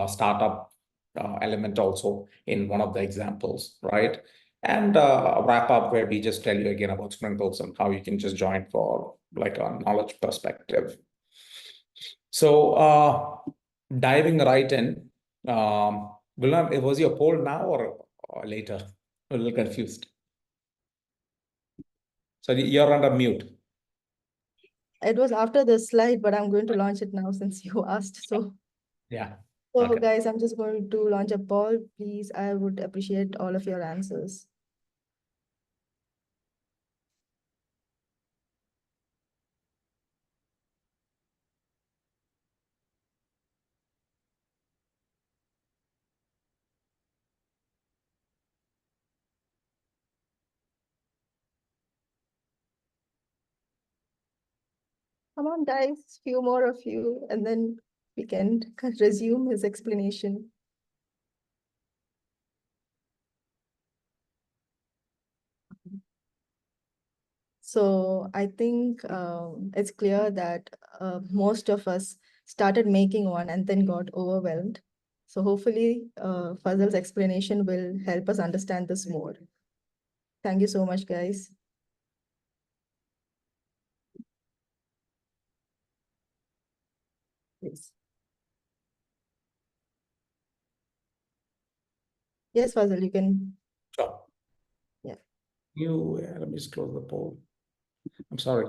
startup element also in one of the examples, right? And wrap up where we just tell you again about sprinkles and how you can just join for like a knowledge perspective. So diving right in, Gulnar, was your poll now or later? A little confused. So you're under mute. It was after the slide, but I'm going to launch it now since you asked. So Yeah. So Okay. guys, I'm just going to launch a poll. Please, I would appreciate all of your answers. Come on, guys, few more of you, and then we can resume his explanation. So I think it's clear that most of us started making one and then got overwhelmed. So hopefully Fazal's explanation will help us understand this more. Thank you so much, guys. Yes. Yes, Fazal, you can. Sure. Yeah. Let me just close the poll. I'm sorry,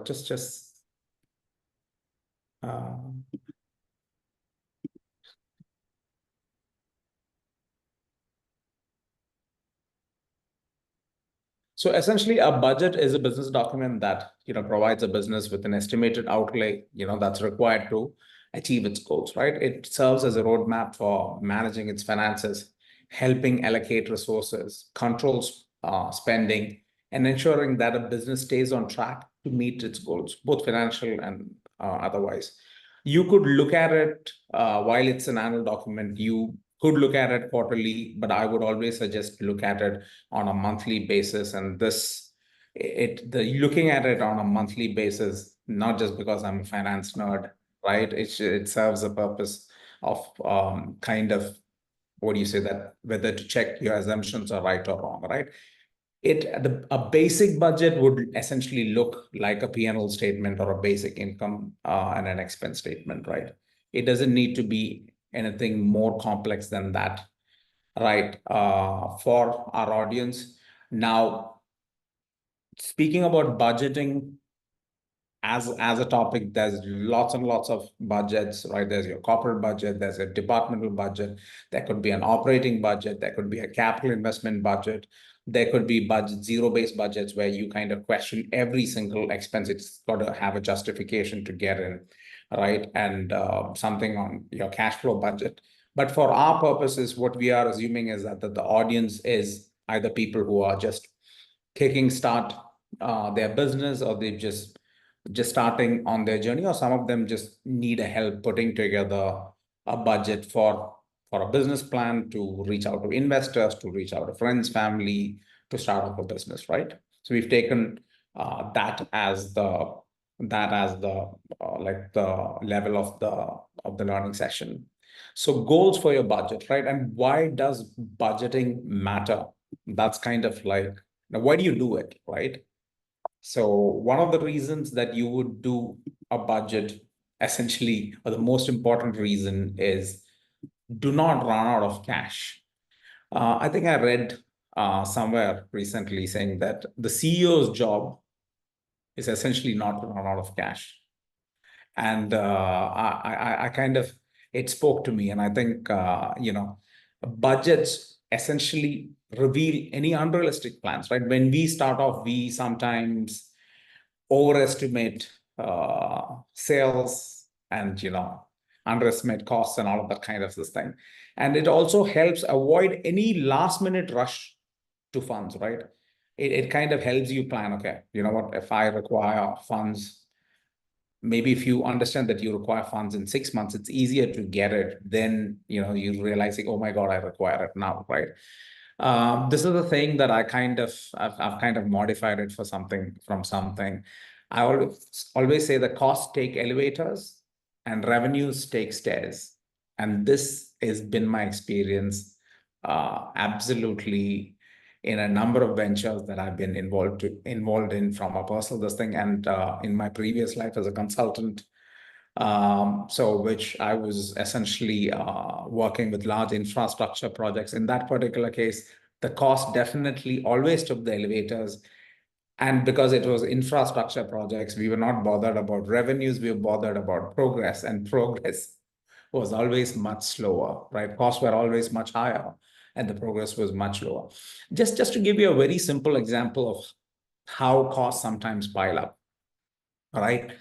so essentially a budget is a business document that, provides a business with an estimated outlay, that's required to achieve its goals, right? It serves as a roadmap for managing its finances, helping allocate resources, controls spending, and ensuring that a business stays on track to meet its goals, both financial and otherwise. You could look at it while it's an annual document. You could look at it quarterly, but I would always suggest to look at it on a monthly basis. And looking at it on a monthly basis, not just because I'm a finance nerd, right? It serves a purpose of kind of, what do you say, that whether to check your assumptions are right or wrong, right? A basic budget would essentially look like a P&L statement or a basic income and an expense statement, right? It doesn't need to be anything more complex than that, right? For our audience. Now, speaking about budgeting as a topic, there's lots and lots of budgets, right? There's your corporate budget, there's a departmental budget, there could be an operating budget, there could be a capital investment budget, there could be zero-based budgets where you kind of question every single expense. It's got to have a justification to get in, right? And something on your cash flow budget. But for our purposes, what we are assuming is that the audience is either people who are just kicking start their business, or they've just starting on their journey, or some of them just need a help putting together a budget for a business plan, to reach out to investors, to reach out to friends, family, to start up a business, right? So we've taken that as the like the level of the learning session. So goals for your budget, right? And why does budgeting matter? That's kind of like, now why do you do it, right? So one of the reasons that you would do a budget, essentially, or the most important reason, is do not run out of cash. I think I read somewhere recently saying that the CEO's job is essentially not to run out of cash. And I kind of, it spoke to me. And I think, budgets essentially reveal any unrealistic plans, right? When we start off, we sometimes overestimate sales and, underestimate costs and all of that kind of this thing. And it also helps avoid any last minute rush to funds, right? It kind of helps you plan, okay, you know what, if I require funds, maybe if you understand that you require funds in 6 months, it's easier to get it than, you realizing, oh my God, I require it now, right? This is the thing that I've kind of modified it for something from something. I always say the costs take elevators and revenues take stairs. And this has been my experience absolutely in a number of ventures that I've been involved in from a personal this thing and in my previous life as a consultant. So which I was essentially working with large infrastructure projects. In that particular case, the cost definitely always took the elevators. And because it was infrastructure projects, we were not bothered about revenues, we were bothered about progress, and progress was always much slower, right? Costs were always much higher, and the progress was much lower. Just to give you a very simple example of how costs sometimes pile up, right?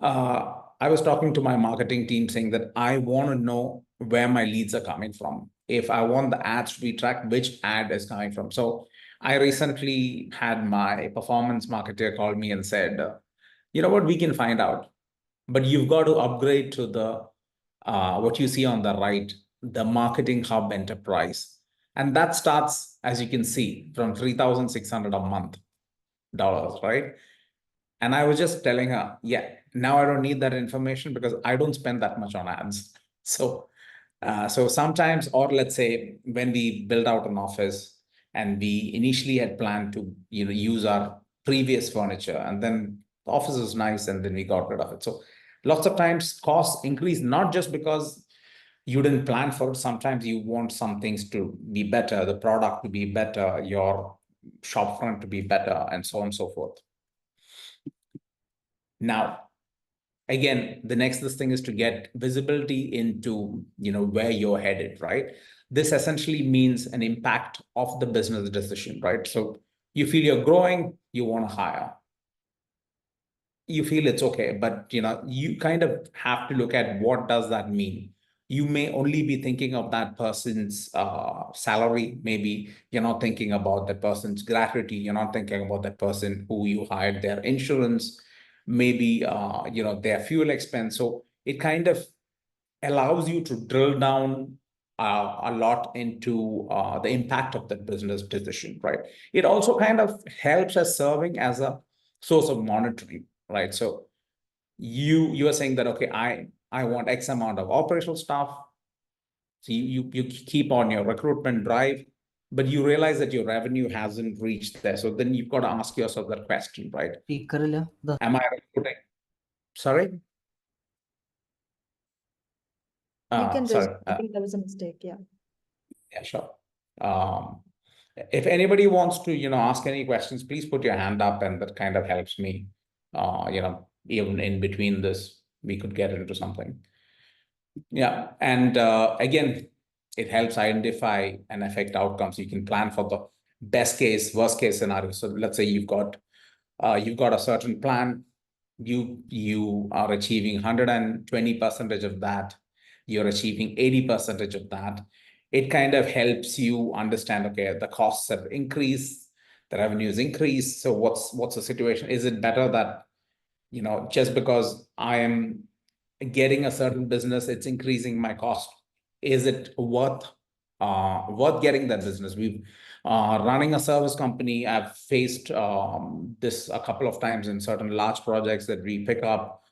I was talking to my marketing team saying that I want to know where my leads are coming from. If I want the ads to be tracked, which ad is coming from. So I recently had my performance marketer call me and said, you know what, we can find out, but you've got to upgrade to the what you see on the right, the Marketing Hub Enterprise. And that starts, as you can see, from 3,600 a month dollars, right? And I was just telling her, yeah, now I don't need that information because I don't spend that much on ads. So sometimes, or let's say when we build out an office and we initially had planned to, use our previous furniture, and then the office is nice, and then we got rid of it. So lots of times costs increase, not just because you didn't plan for it. Sometimes you want some things to be better, the product to be better, your shop front to be better, and so on and so forth. Now, again, the next thing is to get visibility into, where you're headed, right? This essentially means an impact of the business decision, right? So you feel you're growing, you want to hire. You feel it's okay, but you kind of have to look at what does that mean. You may only be thinking of that person's salary. Maybe you're not thinking about that person's gratuity. You're not thinking about that person who you hired, their insurance, maybe their fuel expense. So it kind of allows you to drill down a lot into the impact of that business decision, right? It also kind of helps as serving as a source of monitoring, right? So you are saying that, okay, I want X amount of operational staff. So you keep on your recruitment drive, but you realize that your revenue hasn't reached there. So then you've got to ask yourself that question, right? Am I recruiting? Sorry? You can Sorry. I think that was a mistake. Yeah. Yeah, sure. If anybody wants to, ask any questions, please put your hand up, and that kind of helps me. Even in between this, we could get into something. Yeah, and again, it helps identify and affect outcomes. You can plan for the best case, worst case scenario. So let's say you've got a certain plan. You are achieving 120% of that. You're achieving 80% of that. It kind of helps you understand, okay, the costs have increased, the revenues increased. So what's the situation? Is it better that, just because I am getting a certain business, it's increasing my cost? Is it worth getting that business? We've running a service company. I've faced this a couple of times in certain large projects that we pick up,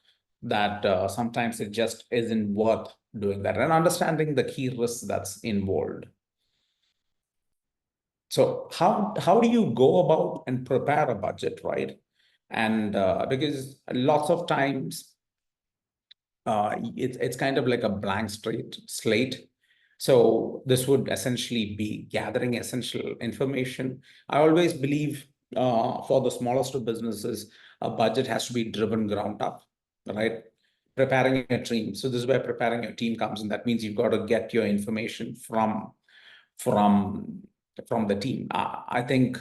that sometimes it just isn't worth doing that, and understanding the key risks that's involved. So how do you go about and prepare a budget, right? And because lots of times it's kind of like a blank slate. So this would essentially be gathering essential information. I always believe for the smallest of businesses, a budget has to be driven ground up, right? Preparing a team. So this is where preparing your team comes in. That means you've got to get your information from the team. I think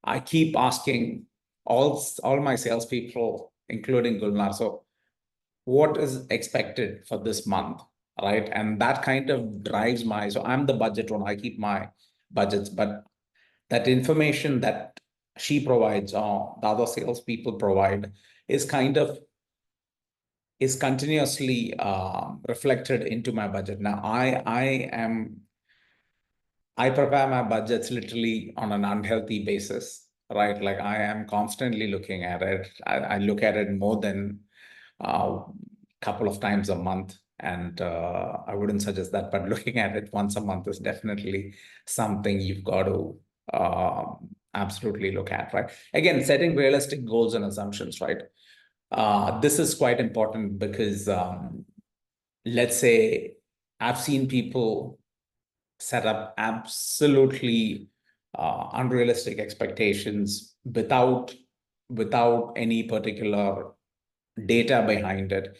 I keep asking all my salespeople, including Gulnar, so what is expected for this month, right? And that kind of drives so I'm the budget one, I keep my budgets, but that information that she provides or the other salespeople provide is continuously reflected into my budget. Now I prepare my budgets literally on an unhealthy basis, right? Like I am constantly looking at it. I look at it more than a couple of times a month. And I wouldn't suggest that, but looking at it once a month is definitely something you've got to absolutely look at, right? Again, setting realistic goals and assumptions, right? This is quite important because let's say I've seen people set up absolutely unrealistic expectations without any particular data behind it.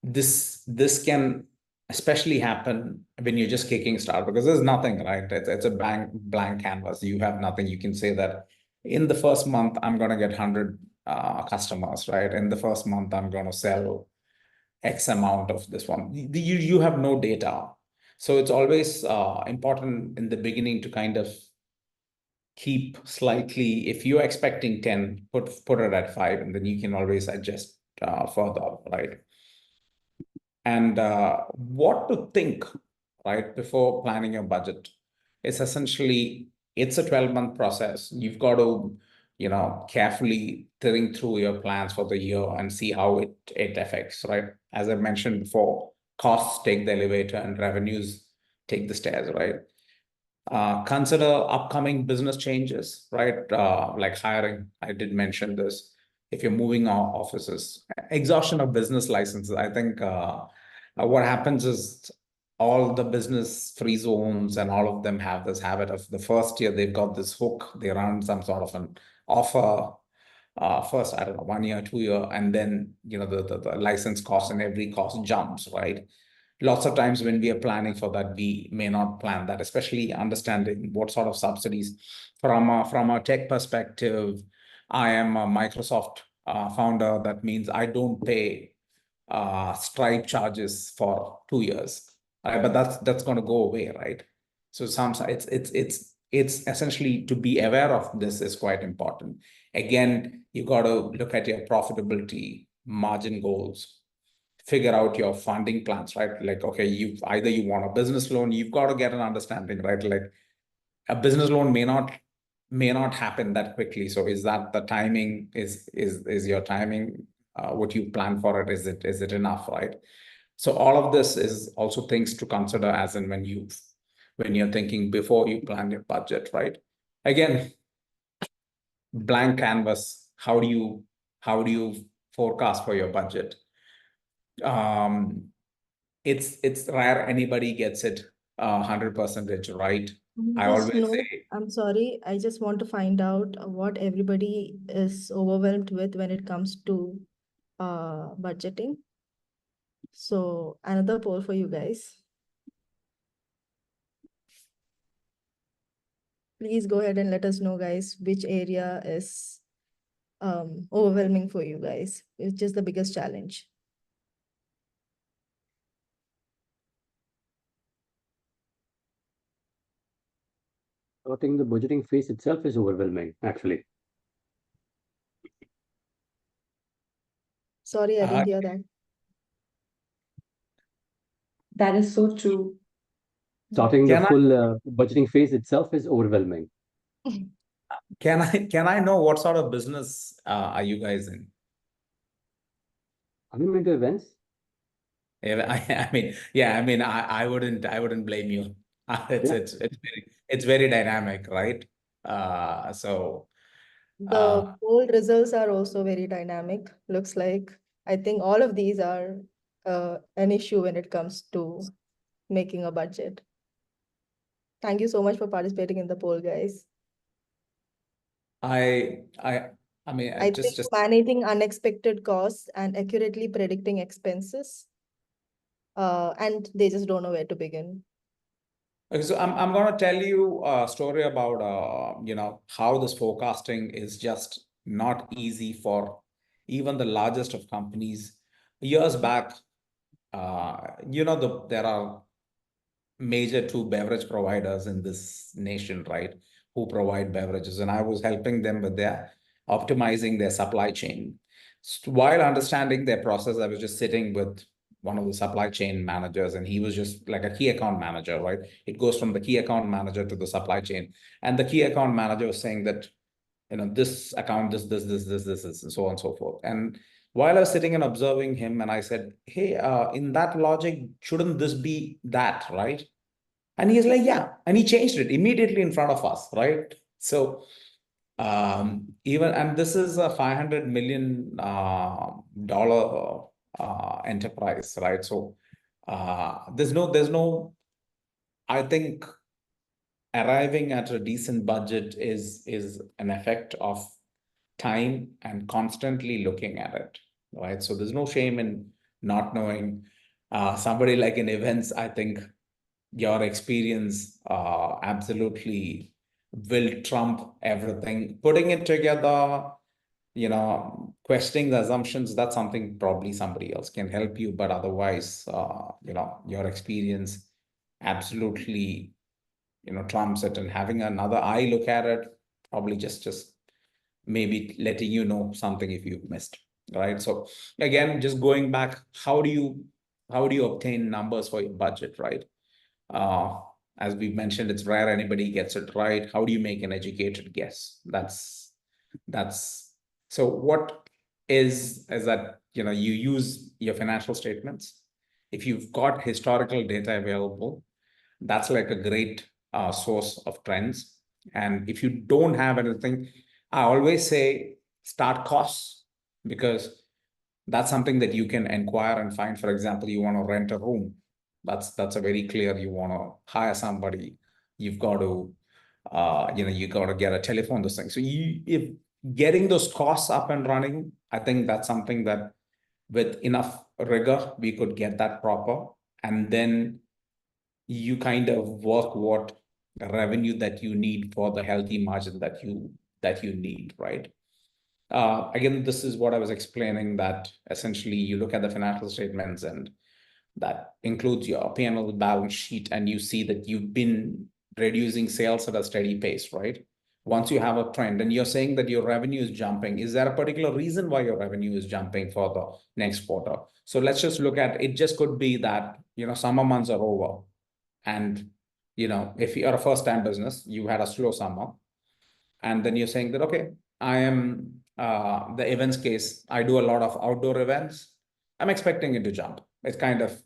This can especially happen when you're just kicking start, because there's nothing, right? It's a blank canvas. You have nothing. You can say that in the first month I'm going to get 100 customers, right? In the first month I'm going to sell X amount of this one. You have no data. So it's always important in the beginning to kind of keep slightly, if you're expecting 10, put it at 5, and then you can always adjust further, right? And what to think, right, before planning your budget. It's essentially, it's a 12-month process. You've got to, carefully think through your plans for the year and see how it affects, right? As I mentioned before, costs take the elevator and revenues take the stairs, right? Consider upcoming business changes, right? Like hiring, I did mention this. If you're moving offices, exhaustion of business licenses, I think what happens is all the business free zones and all of them have this habit of the first year they've got this hook, they run some sort of an offer first, I don't know, 1 year, 2 year, and then the license cost and every cost jumps, right? Lots of times when we are planning for that, we may not plan that, especially understanding what sort of subsidies. From a tech perspective, I am a Microsoft founder. That means I don't pay Stripe charges for 2 years, but that's going to go away, right? So it's essentially, to be aware of this is quite important. Again, you got to look at your profitability, margin goals, figure out your funding plans, right? Like, okay, you want a business loan, you've got to get an understanding, right? Like a business loan may not happen that quickly. So is that the timing, is your timing, what you plan for it, is it enough, right? So all of this is also things to consider as in when you're thinking before you plan your budget, right? Again, blank canvas, how do you forecast for your budget? It's rare anybody gets it 100% right. I Just always no, say, I'm sorry. I just want to find out what everybody is overwhelmed with when it comes to budgeting. So another poll for you guys. Please go ahead and let us know, guys, which area is overwhelming for you guys. It's just the biggest challenge. I think the budgeting phase itself is overwhelming, actually. Sorry, I didn't hear that. That is so true. Starting the Can I- full budgeting phase itself is overwhelming. can I know what sort of business are you guys in? Are you into events? Yeah, I mean, I wouldn't blame you. It's very dynamic, right? So The poll results are also very dynamic. Looks like I think all of these are an issue when it comes to making a budget. Thank you so much for participating in the poll, guys. I mean, I just think managing unexpected costs and accurately predicting expenses, and they just don't know where to begin. Okay, so I'm going to tell you a story about how this forecasting is just not easy for even the largest of companies. Years back, there are major two beverage providers in this nation, right? Who provide beverages, and I was helping them with their optimizing their supply chain. While understanding their process, I was just sitting with one of the supply chain managers, and he was just like a key account manager, right? It goes from the key account manager to the supply chain, and the key account manager was saying that, this account, this, and so on and so forth. And while I was sitting and observing him, and I said, hey, in that logic, shouldn't this be that, right? And he's like, yeah. And he changed it immediately in front of us, right? So even, and this is a $500 million dollar enterprise, right? So there's no, I think arriving at a decent budget is an effect of time and constantly looking at it, right? So there's no shame in not knowing. Somebody like in events, I think your experience absolutely will trump everything. Putting it together, questioning the assumptions, that's something probably somebody else can help you, but otherwise, your experience absolutely, trumps it, and having another eye look at it, probably just maybe letting you know something if you've missed, right? So again, just going back, how do you obtain numbers for your budget, right? As we mentioned, it's rare anybody gets it right. How do you make an educated guess? That's so what is that, you use your financial statements. If you've got historical data available, that's like a great source of trends. And if you don't have anything, I always say start costs, because that's something that you can inquire and find. For example, you want to rent a room. That's a very clear. You want to hire somebody. You've got to, you got to get a telephone, those things. So if getting those costs up and running, I think that's something that with enough rigor, we could get that proper. And then you kind of work what revenue that you need for the healthy margin that you need, right? Again, this is what I was explaining, that essentially you look at the financial statements, and that includes your P&L balance sheet, and you see that you've been reducing sales at a steady pace, right? Once you have a trend and you're saying that your revenue is jumping, is there a particular reason why your revenue is jumping for the next quarter? So let's just look at it. Just could be that, summer months are over. And, if you're a first-time business, you had a slow summer, and then you're saying that, okay, I am the events case, I do a lot of outdoor events. I'm expecting it to jump. It's kind of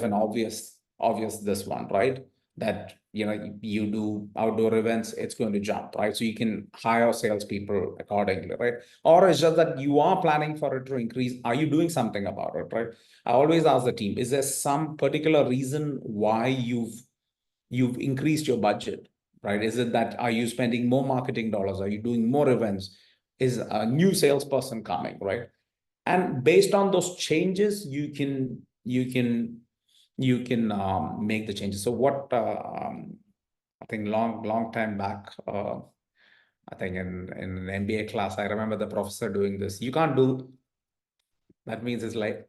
an obvious this one, right? That you do outdoor events, it's going to jump, right? So you can hire salespeople accordingly, right? Or it's just that you are planning for it to increase. Are you doing something about it, right? I always ask the team, is there some particular reason why you've increased your budget, right? Is it that, are you spending more marketing dollars? Are you doing more events? Is a new salesperson coming, right? And based on those changes, you can make the changes. So what I think long time back, I think in an MBA class, I remember the professor doing this. You can't do that. Means it's like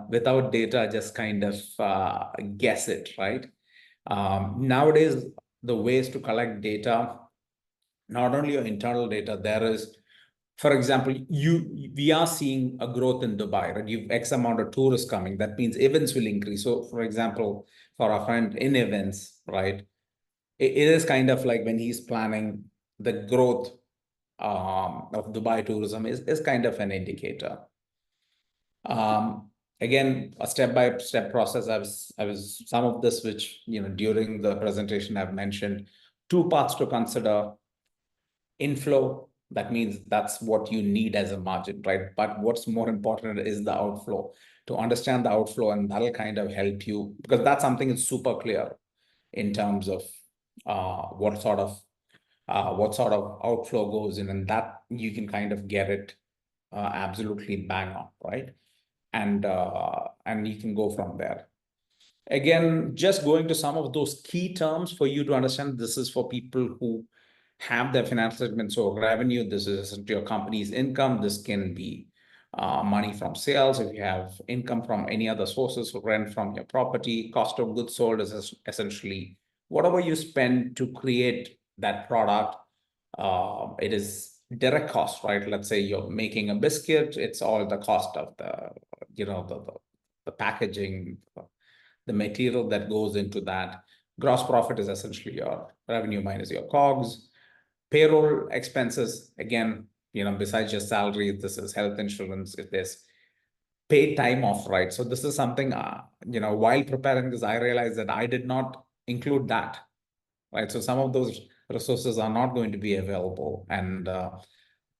without data, just kind of guess it, right? Nowadays, the ways to collect data, not only your internal data, there is, for example, we are seeing a growth in Dubai, right? You've X amount of tourists coming. That means events will increase. So, for example, for our friend in events, right? It is kind of like when he's planning the growth of Dubai tourism is kind of an indicator. Again, a step-by-step process. I was some of this, which during the presentation I've mentioned, 2 parts to consider. Inflow, that means that's what you need as a margin, right? But what's more important is the outflow. To understand the outflow, and that'll kind of help you, because that's something that's super clear in terms of what sort of outflow goes in, and that you can kind of get it absolutely bang on, right? And you can go from there. Again, just going to some of those key terms for you to understand. This is for people who have their financial statement. So revenue, this is your company's income. This can be money from sales. If you have income from any other sources, rent from your property. Cost of goods sold is essentially whatever you spend to create that product. It is direct cost, right? Let's say you're making a biscuit. It's all the cost of the packaging, the material that goes into that. Gross profit is essentially your revenue minus your COGS. Payroll expenses, again, besides your salary, this is health insurance, if there's paid time off, right? So this is something, while preparing this, I realized that I did not include that, right? So some of those resources are not going to be available, and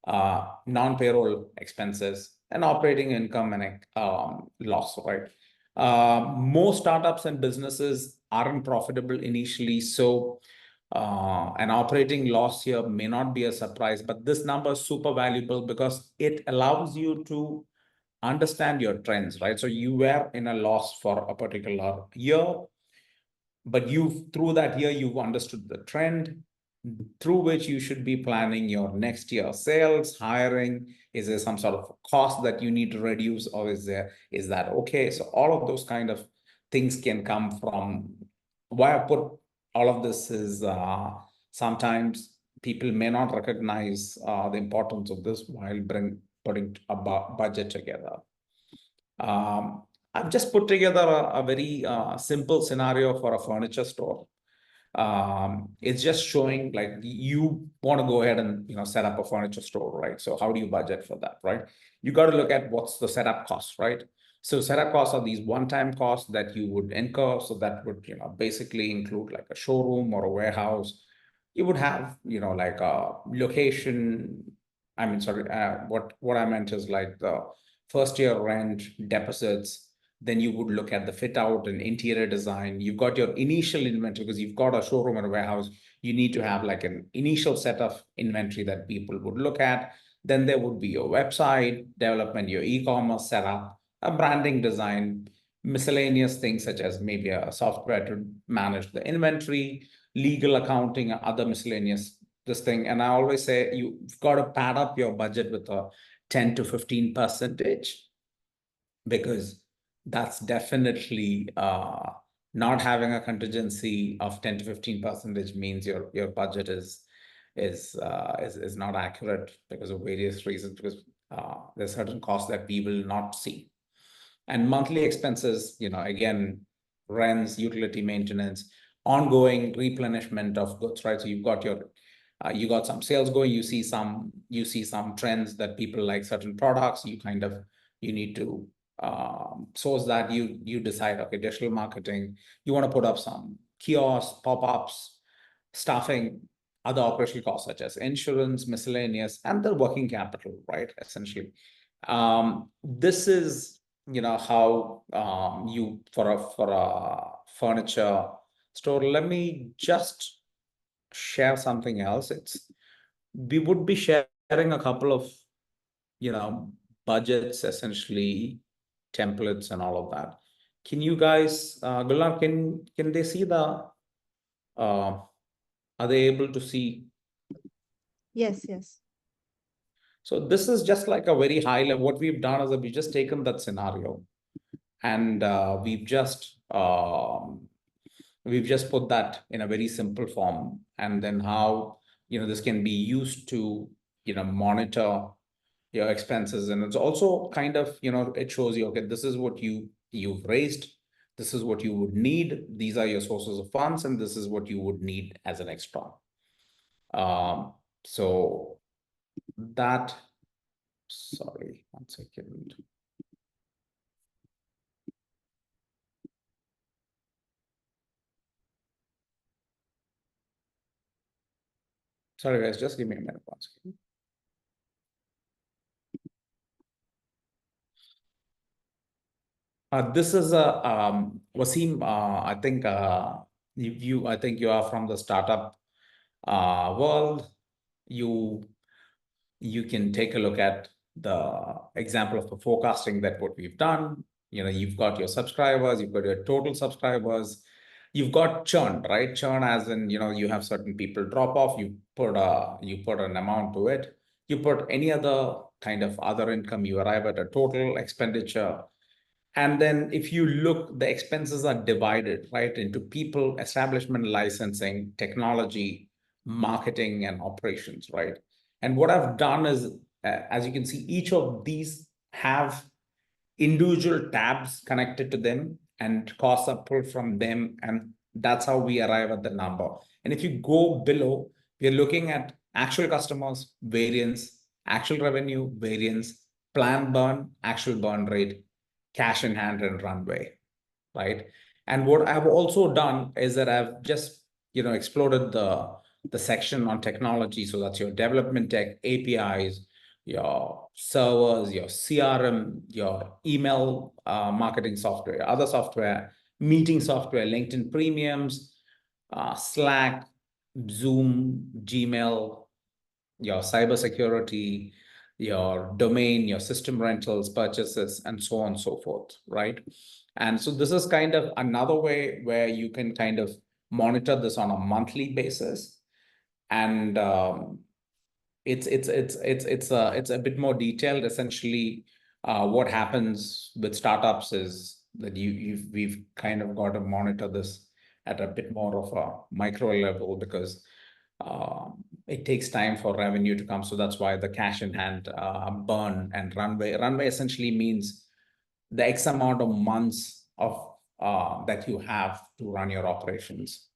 non-payroll expenses and operating income and loss, right? Most startups and businesses aren't profitable initially, so an operating loss here may not be a surprise, but this number is super valuable because it allows you to understand your trends, right? So you were in a loss for a particular year, but through that year, you've understood the trend through which you should be planning your next year sales, hiring. Is there some sort of cost that you need to reduce, or is that okay? So all of those kind of things can come from why I put all of this is sometimes people may not recognize the importance of this while putting a budget together. I've just put together a very simple scenario for a furniture store. It's just showing like you want to go ahead and set up a furniture store, right? So how do you budget for that, right? You got to look at what's the setup cost, right? So setup costs are these one-time costs that you would incur. So that would basically include like a showroom or a warehouse. You would have like a location. I mean, sorry, what I meant is like the first year rent, deposits. Then you would look at the fit out and interior design. You've got your initial inventory because you've got a showroom and a warehouse. You need to have like an initial set of inventory that people would look at. Then there would be your website development, your e-commerce setup, a branding design, miscellaneous things such as maybe a software to manage the inventory, legal accounting, other miscellaneous this thing. And I always say you've got to pad up your budget with a 10 to 15%, because that's definitely not having a contingency of 10 to 15% means your budget is not accurate because of various reasons, because there's certain costs that we will not see. And monthly expenses, again, rents, utility maintenance, ongoing replenishment of goods, right? So you've got you got some sales going, you see some trends that people like certain products, you need to source that. You decide, okay, digital marketing, you want to put up some kiosks, pop-ups, staffing, other operational costs such as insurance, miscellaneous, and the working capital, right? Essentially, this is how you for a furniture store. Let me just share something else. We would be sharing a couple of budgets, essentially templates and all of that. Can you guys, Gulnar, can they see are they able to see? Yes. So this is just like a very high level. What we've done is that we've just taken that scenario and we've just put that in a very simple form, and then how this can be used to monitor your expenses. And it's also kind of it shows you, okay, this is what you've raised, this is what you would need, these are your sources of funds, and this is what you would need as an extra. So that, sorry, 1 second. Sorry guys, just give me a minute. 1 second. This is a Wasim. I think you are from the startup world. You can take a look at the example of the forecasting that what we've done. You've got your subscribers, you've got your total subscribers, you've got churn, right? Churn as in you have certain people drop off. You put an amount to it. You put any other kind of other income. You arrive at a total expenditure. And then if you look, the expenses are divided, right, into people, establishment, licensing, technology, marketing, and operations, right? And what I've done is, as you can see, each of these have individual tabs connected to them and costs are pulled from them. And that's how we arrive at the number. And if you go below, we're looking at actual customers, variance, actual revenue, variance, plan burn, actual burn rate, cash in hand, and runway, right? And what I've also done is that I've just, exploded the section on technology. So that's your development tech, APIs, your servers, your CRM, your email marketing software, other software, meeting software, LinkedIn premiums, Slack, Zoom, Gmail, your cybersecurity, your domain, your system rentals, purchases, and so on and so forth, right? And so this is kind of another way where you can kind of monitor this on a monthly basis. And it's a bit more detailed. Essentially, what happens with startups is that we've kind of got to monitor this at a bit more of a micro level, because it takes time for revenue to come. So that's why the cash in hand, burn, and runway. Runway essentially means the X amount of months of that you have to run your operations.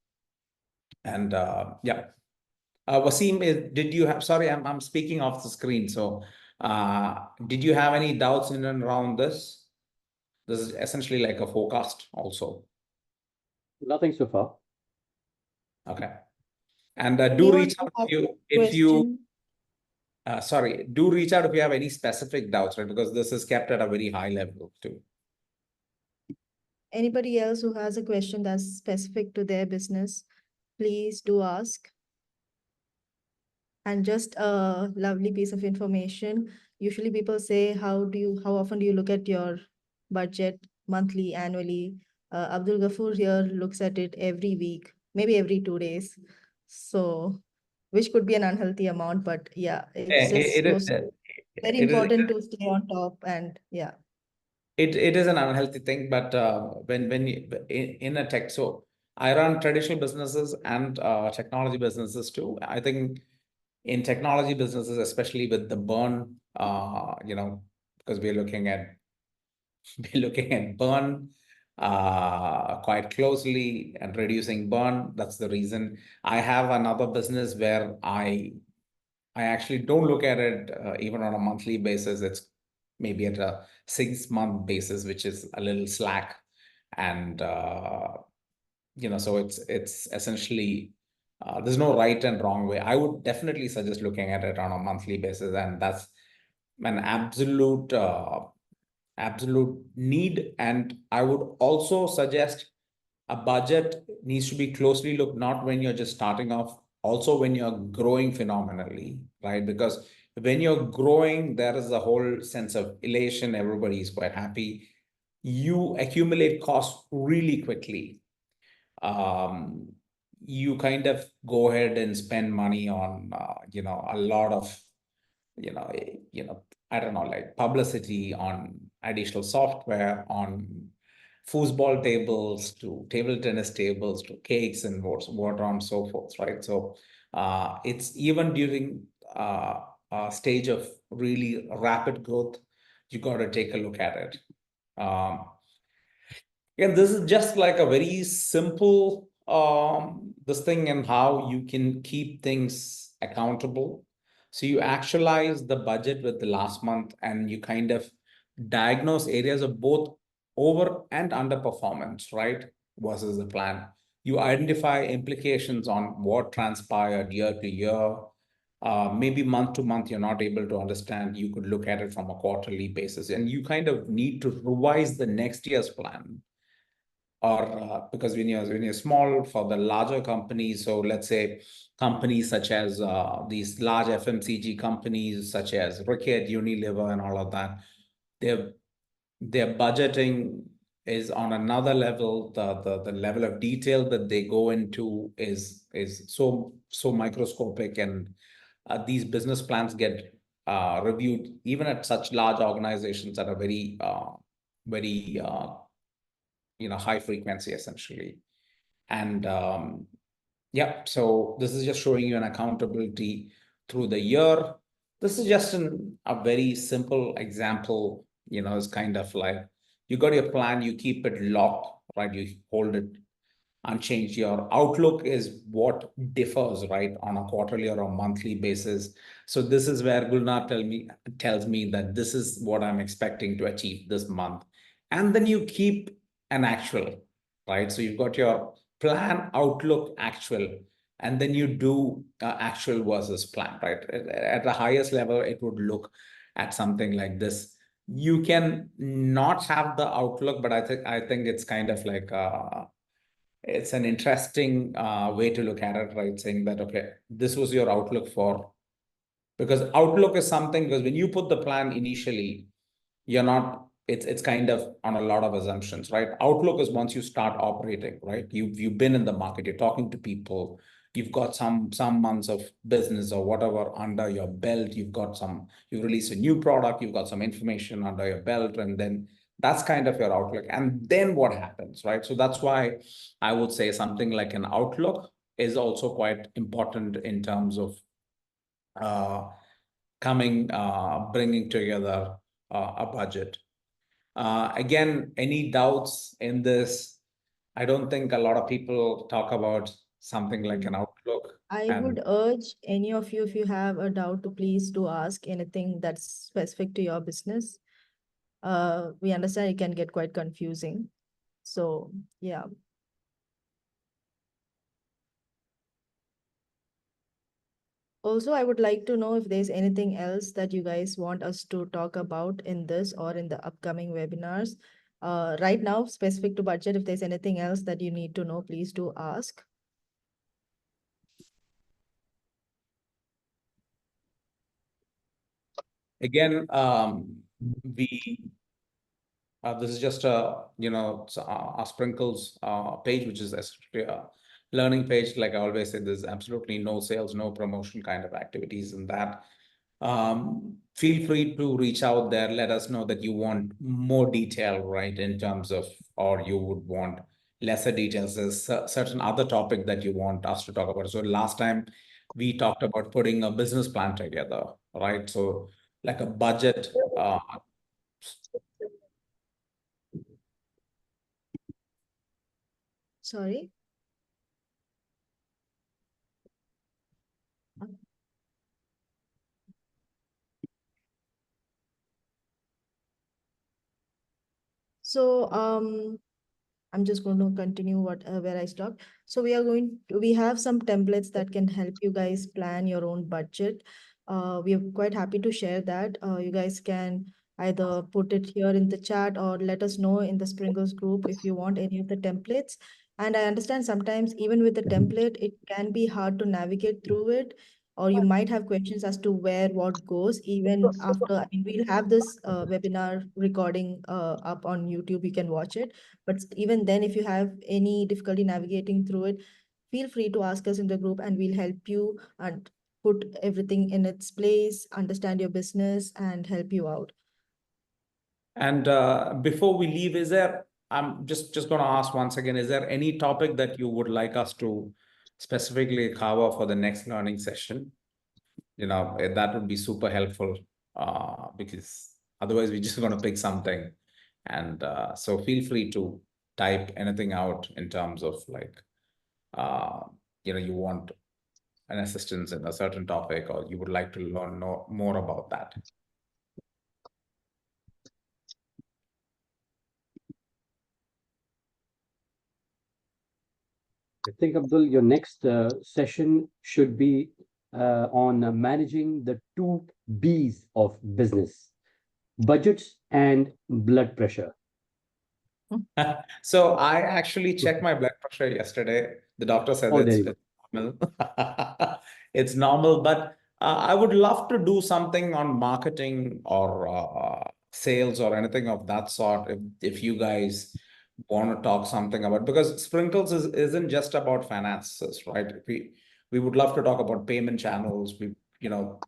And yeah. Wasim, did you have, sorry, I'm speaking off the screen. So did you have any doubts in and around this? This is essentially like a forecast also. Nothing so far. Okay. And do Anyone reach who out has if you, question? sorry, do reach out if you have any specific doubts, right? Because this is kept at a very high level too. Anybody else who has a question that's specific to their business, please do ask. And just a lovely piece of information. Usually people say, how often do you look at your budget, monthly, annually? Abdul Ghafoor here looks at it every week, maybe every 2 days. So, which could be an unhealthy amount, but yeah, it's just goes very important to stay on top, and yeah. It is an unhealthy thing, but when you in a tech, so I run traditional businesses and technology businesses too. I think in technology businesses, especially with the burn, because we're looking at burn quite closely and reducing burn. That's the reason. I have another business where I actually don't look at it even on a monthly basis. It's maybe at a 6-month basis, which is a little slack. And so it's essentially there's no right and wrong way. I would definitely suggest looking at it on a monthly basis, and that's an absolute need. And I would also suggest a budget needs to be closely looked, not when you're just starting off, also when you're growing phenomenally, right? Because when you're growing, there is a whole sense of elation. Everybody is quite happy. You accumulate costs really quickly. You kind of go ahead and spend money on, a lot of, I don't know, like publicity, on additional software, on foosball tables, to table tennis tables, to cakes and water and so forth, right? So it's even during a stage of really rapid growth, you got to take a look at it. Again, this is just like a very simple this thing, and how you can keep things accountable. So you actualize the budget with the last month, and you kind of diagnose areas of both over and underperformance, right? Versus the plan. You identify implications on what transpired year to year. Maybe month to month, you're not able to understand. You could look at it from a quarterly basis, and you kind of need to revise the next year's plan. Or because when you're small, for the larger companies, so let's say companies such as these large FMCG companies such as Ricket, Unilever, and all of that, their budgeting is on another level. The level of detail that they go into is so microscopic, and these business plans get reviewed even at such large organizations that are very high frequency, essentially. And yeah, so this is just showing you an accountability through the year. This is just a very simple example. It's kind of like you got your plan, you keep it locked, right? You hold it unchanged. Your outlook is what differs, right, on a quarterly or a monthly basis. So this is where Gulnar tells me that this is what I'm expecting to achieve this month. And then you keep an actual, right? So you've got your plan, outlook, actual, and then you do actual versus plan, right? At the highest level, it would look at something like this. You can not have the outlook, but I think it's kind of like it's an interesting way to look at it, right? Saying that, okay, this was your outlook for, because outlook is something, because when you put the plan initially, you're not, it's kind of on a lot of assumptions, right? Outlook is once you start operating, right? You've been in the market, you're talking to people, you've got some months of business or whatever under your belt, you've released a new product, you've got some information under your belt, and then that's kind of your outlook. And then what happens, right? So that's why I would say something like an outlook is also quite important in terms of bringing together a budget. Again, any doubts in this? I don't think a lot of people talk about something like an outlook. I would urge any of you, if you have a doubt, to please do ask anything that's specific to your business. We understand it can get quite confusing. So, yeah. Also, I would like to know if there's anything else that you guys want us to talk about in this or in the upcoming webinars. Right now, specific to budget, if there's anything else that you need to know, please do ask. Again, this is just a sprinkles page, which is essentially a learning page. Like I always say, there's absolutely no sales, no promotion kind of activities in that. Feel free to reach out there. Let us know that you want more detail, right, in terms of, or you would want lesser details. There's a certain other topic that you want us to talk about. So last time we talked about putting a business plan together, right? So like a budget. Sorry. So, I'm just going to continue where I stopped. So we have some templates that can help you guys plan your own budget. We are quite happy to share that. You guys can either put it here in the chat or let us know in the Sprinkles group if you want any of the templates. And I understand sometimes even with the template, it can be hard to navigate through it, or you might have questions as to where what goes even after. I mean, we'll have this webinar recording up on YouTube. You can watch it. But even then, if you have any difficulty navigating through it, feel free to ask us in the group and we'll help you and put everything in its place, understand your business, and help you out. And before we leave, I'm just going to ask once again, is there any topic that you would like us to specifically cover for the next learning session? That would be super helpful because otherwise we're just going to pick something. And so feel free to type anything out in terms of like, you want an assistance in a certain topic, or you would like to learn more about that. I think, Abdul, your next session should be on managing the 2 Bs of business: budgets and blood pressure. So I actually checked my blood pressure yesterday. The doctor said it's normal. It's normal, but I would love to do something on marketing or sales or anything of that sort. If you guys want to talk something about, because Sprinkles isn't just about finances, right? We would love to talk about payment channels. We are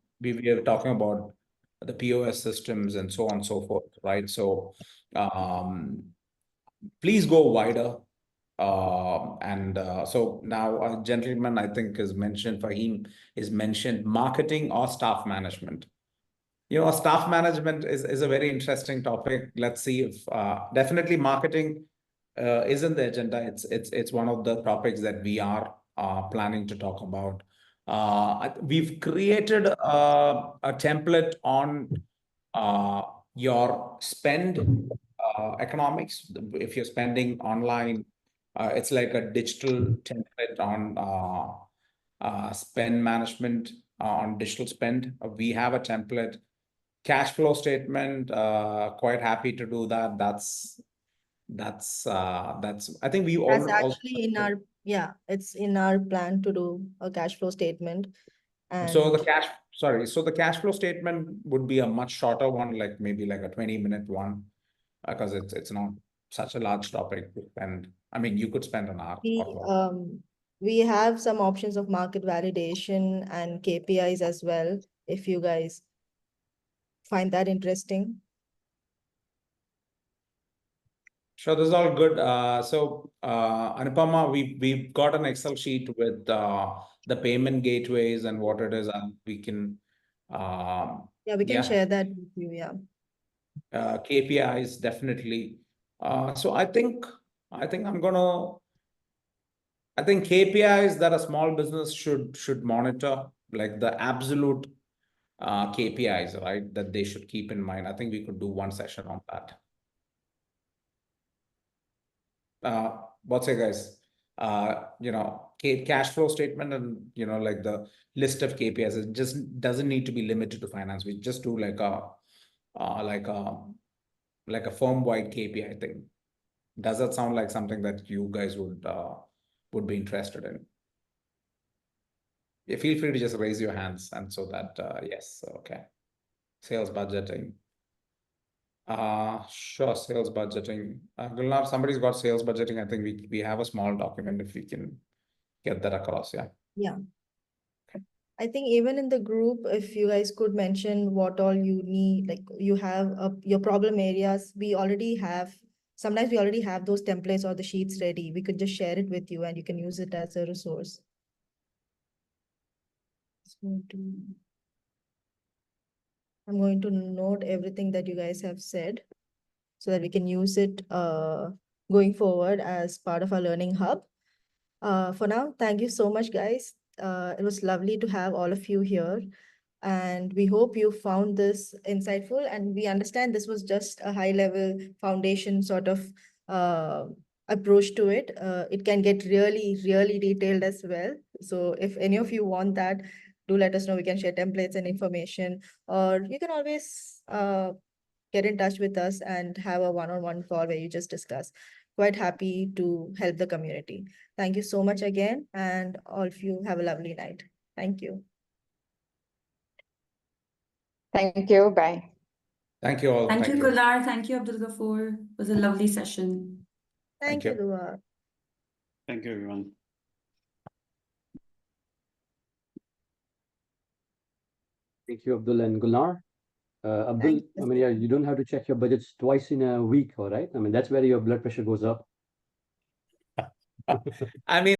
talking about the POS systems and so on and so forth, right? So please go wider. So now a gentleman, I think, is mentioned, Fahim is mentioned, marketing or staff management. Staff management is a very interesting topic. Let's see if definitely marketing is in the agenda. It's one of the topics that we are planning to talk about. We've created a template on your spend economics. If you're spending online, it's like a digital template on spend management on digital spend. We have a template. Cash flow statement, quite happy to do that. That's I think we That's all actually in our, yeah, it's in our plan to do a cash flow statement. And so the cash flow statement would be a much shorter one, like maybe like a 20-minute one, because it's not such a large topic to spend. I mean, you could spend an hour or more. we have some options of market validation and KPIs as well, if you guys find that interesting. Sure, this is all good. So Anupama, we've got an Excel sheet with the payment gateways and what it is, and we can Yeah, we can share that with you, yeah. KPIs definitely. So I think KPIs that a small business should monitor, like the absolute KPIs, right? That they should keep in mind. I think we could do one session on that. What's it, guys? Cash flow statement and like the list of KPIs. It just doesn't need to be limited to finance. We just do like a firm-wide KPI thing. Does that sound like something that you guys would be interested in? Yeah, feel free to just raise your hands, and so that yes, okay. Sales budgeting. Sure, sales budgeting. Gulnar, somebody's got sales budgeting. I think we have a small document if we can get that across. Yeah. Yeah. I think even in the group, if you guys could mention what all you need, like you have your problem areas, sometimes we already have those templates or the sheets ready. We could just share it with you and you can use it as a resource. I'm going to note everything that you guys have said so that we can use it going forward as part of our learning hub. For now, thank you so much, guys. It was lovely to have all of you here. And we hope you found this insightful, and we understand this was just a high level foundation sort of approach to it. It can get really, really detailed as well. So if any of you want that, do let us know. We can share templates and information, or you can always get in touch with us and have a one-on-one call where you just discuss. Quite happy to help the community. Thank you so much again, and all of you have a lovely night. Thank you. Thank you. Bye. Thank you all. Thank you, Gulnar. Thank you, Abdul Ghafoor. It was a lovely session. Thank you, Dua. Thank you, everyone. Thank you, Abdul and Gulnar. Abdul, I mean, yeah, you don't have to check your budgets twice in a week, all right? I mean, that's where your blood pressure goes up. I mean,